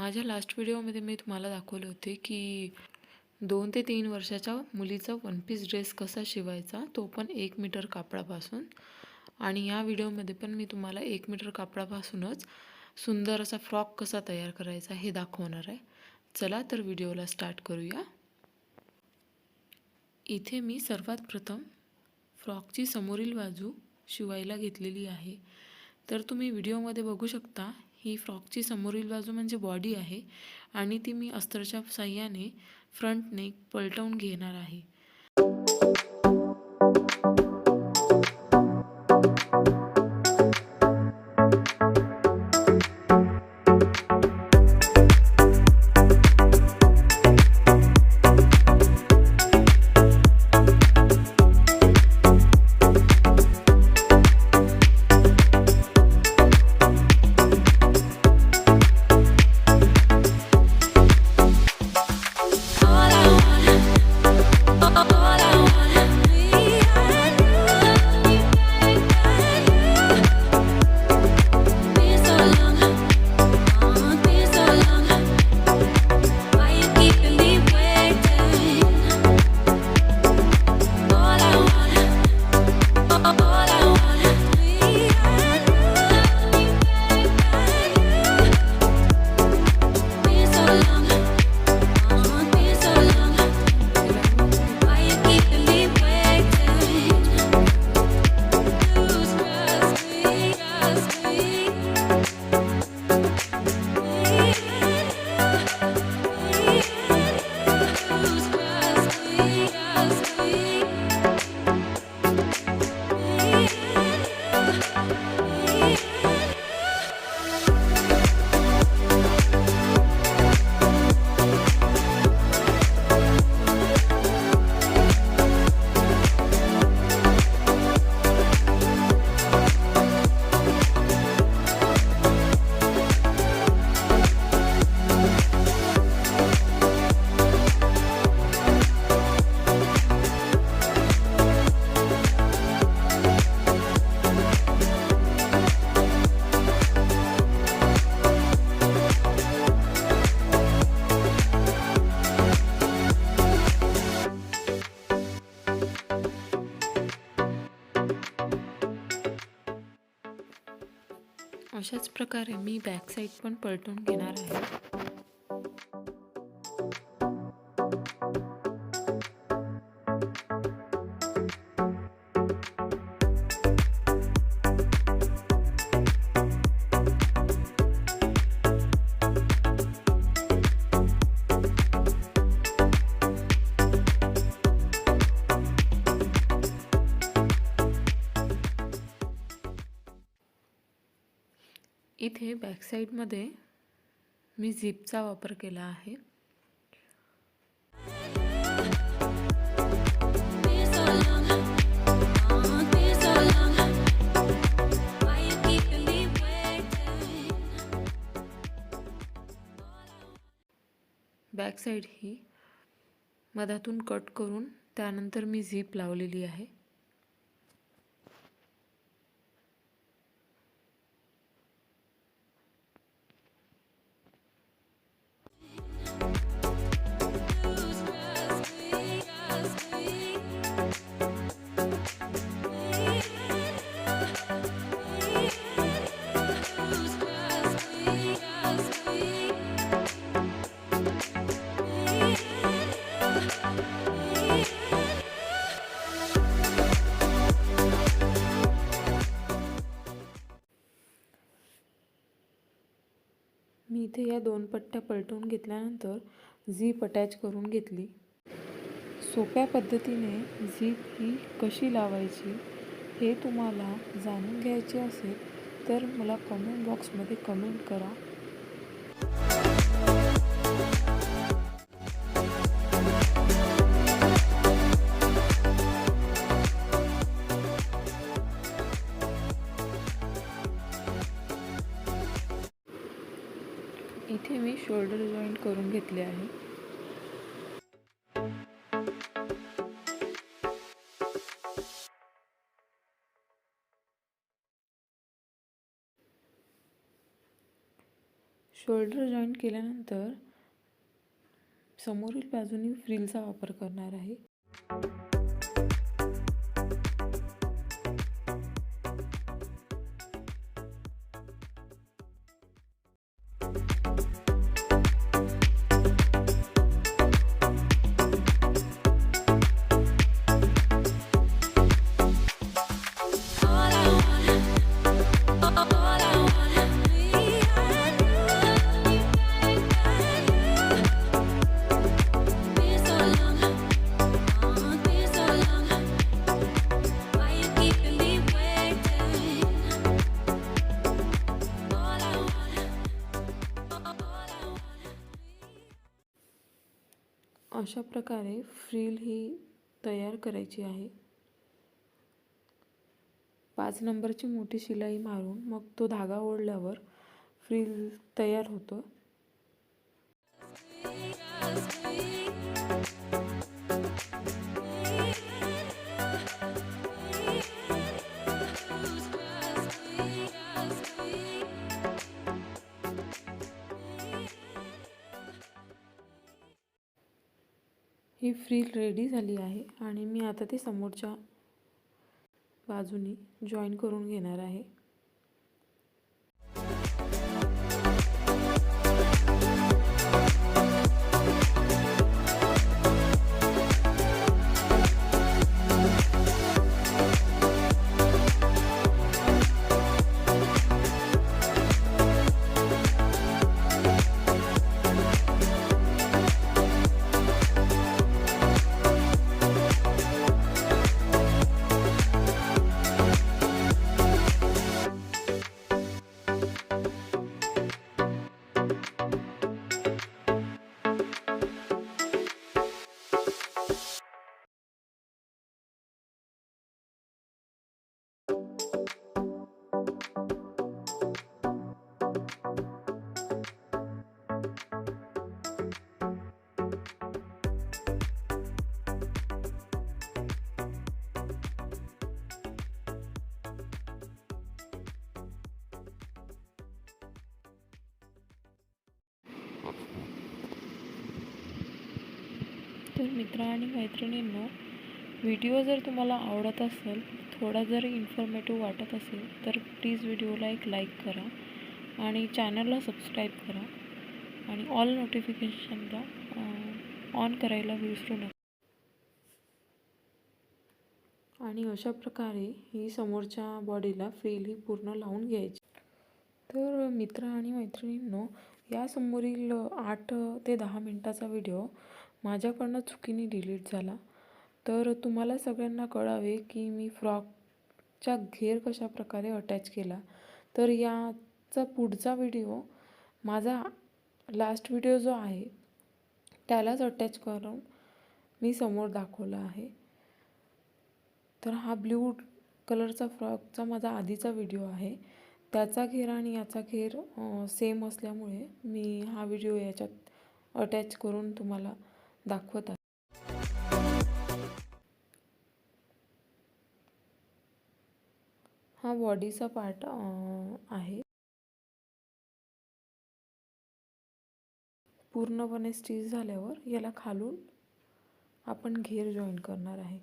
माझ्या लास्ट व्हिडिओमध्ये मी तुम्हाला दाखवले होते की 2 ते 3 वर्षाच्या मुलीचा वन पीस ड्रेस कसा शिवायचा, तो पण 1 मीटर कापडापासून. आणि या व्हिडिओमध्ये पण मी तुम्हाला 1 मीटर कापडापासूनच सुंदर असा फ्रॉक कसा तयार करायचा हे दाखवणार आहे. चला तर व्हिडिओला स्टार्ट करूया. इथे मी सर्वात प्रथम फ्रॉकची समोरील बाजू शिवायला घेतलेली आहे. तर तुम्ही व्हिडिओमध्ये बघू शकता, ही फ्रॉकची समोरील बाजू म्हणजे बॉडी आहे आणि ती मी अस्तरच्या साहाय्याने फ्रंट नेक पलटवून घेणार आहे. अशाच प्रकारे मी बॅक साईड पण पलटून घेणार आहे. इथे बॅक साईडमध्ये मी झिपचा वापर केला आहे. बॅक साईड ही मधातून कट करून त्यानंतर मी झिप लावलेली आहे. मी इथे या 2 पट्ट्या पलटवून घेतल्यानंतर झीप अटॅच करून घेतली. सोप्या पद्धतीने झीप ही कशी लावायची हे तुम्हाला जाणून घ्यायचे असेल तर मला कमेंट बॉक्समध्ये कमेंट करा. इथे मी शोल्डर जॉईंट करून घेतले आहे. शोल्डर जॉईन केल्यानंतर समोरील बाजूनी फ्रिलचा वापर करणार आहे. अशा प्रकारे फ्रिल ही तयार करायची आहे. 5 नंबरची मोठी शिलाई मारून मग तो धागा ओढल्यावर फ्रिल तयार होतं. ही फ्रिल रेडी झाली आहे आणि मी आता ते समोरच्या बाजूनी जॉईन करून घेणार आहे. तर मित्र आणि मैत्रिणींनो, व्हिडिओ जर तुम्हाला आवडत असेल, थोडा जरी इन्फॉर्मेटिव्ह वाटत असेल तर प्लीज व्हिडिओला एक लाईक करा आणि चॅनलला सबस्क्राईब करा आणि ऑल नोटिफिकेशनला ऑन करायला विसरू नका. आणि अशा प्रकारे ही समोरच्या बॉडीला फ्रिल ही पूर्ण लावून घ्यायची. तर मित्र आणि मैत्रिणींनो, या समोरील 8 ते 10 मिनटाचा व्हिडिओ माझ्याकडनं चुकीने डिलीट झाला. तर तुम्हाला सगळ्यांना कळावे की मी फ्रॉकचा घेर कशा प्रकारे अटॅच केला. तर याचा पुढचा व्हिडिओ माझा लास्ट व्हिडिओ जो आहे त्यालाच अटॅच करून मी समोर दाखवला आहे. तर हा ब्ल्यू कलरचा फ्रॉकचा माझा आधीचा व्हिडिओ आहे. त्याचा घेर आणि याचा घेर सेम असल्यामुळे मी हा व्हिडिओ याच्यात अटॅच करून तुम्हाला दाखवत आहे. हा बॉडीचा पार्ट आहे. पूर्णपणे स्टिच झाल्यावर याला खालून आपण घेर जॉईन करणार आहे.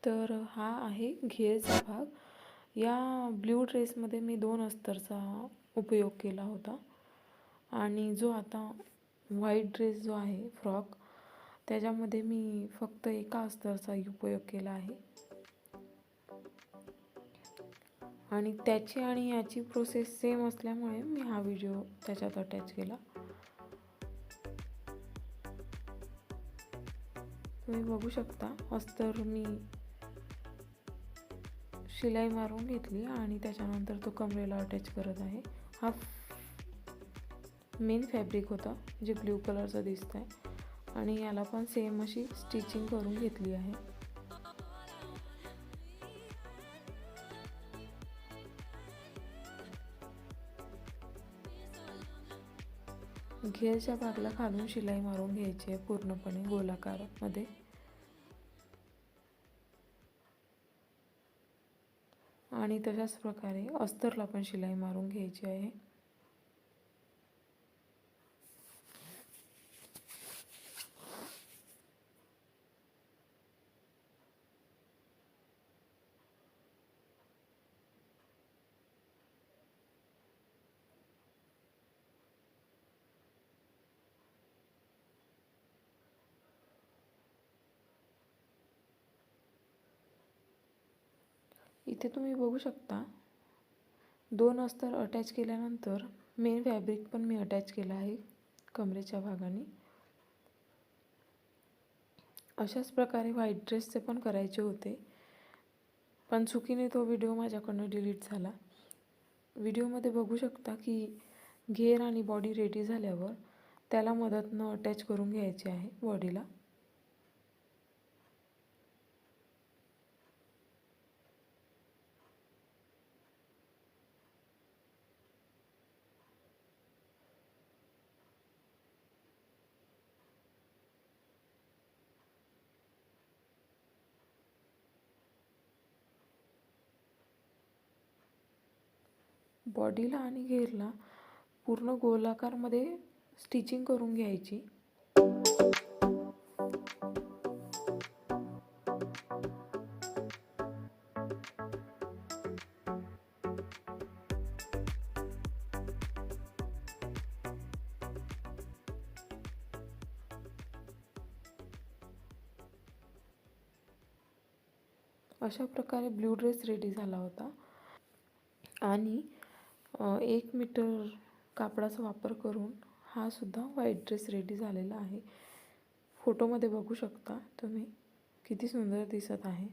तर हा आहे घेरचा भाग. या ब्ल्यू ड्रेसमध्ये मी 2 अस्तरचा उपयोग केला होता आणि जो आता व्हाईट ड्रेस जो आहे फ्रॉक, त्याच्यामध्ये मी फक्त एका अस्तरचा उपयोग केला आहे. आणि त्याची आणि याची प्रोसेस सेम असल्यामुळे मी हा व्हिडिओ त्याच्यात अटॅच केला. तुम्ही बघू शकता, अस्तर मी शिलाई मारून घेतली आणि त्याच्यानंतर तो कमरेला अटॅच करत आहे. हा मेन फॅब्रिक होता जे ब्ल्यू कलरचं दिसत आहे आणि याला पण सेम अशी स्टिचिंग करून घेतली आहे. घेरच्या भागला खालून शिलाई मारून घ्यायची आहे पूर्णपणे गोलाकारमध्ये. आणि तशाच प्रकारे अस्तरला पण शिलाई मारून घ्यायची आहे. इथे तुम्ही बघू शकता 2 अस्तर अटॅच केल्यानंतर मेन फॅब्रिक पण मी अटॅच केलं आहे कमरेच्या भागाने. अशाच प्रकारे व्हाईट ड्रेसचे पण करायचे होते, पण चुकीने तो व्हिडिओ माझ्याकडनं डिलीट झाला. व्हिडिओमध्ये बघू शकता की घेर आणि बॉडी रेडी झाल्यावर त्याला मदतनं अटॅच करून घ्यायचे आहे बॉडीला. बॉडीला आणि घेरला पूर्ण गोलाकारमध्ये स्टिचिंग करून घ्यायची. अशा प्रकारे ब्ल्यू ड्रेस रेडी झाला होता. आणि 1 मीटर कापडाचा वापर करून हा सुद्धा व्हाईट ड्रेस रेडी झालेला आहे. फोटोमध्ये बघू शकता तुम्ही किती सुंदर दिसत आहे.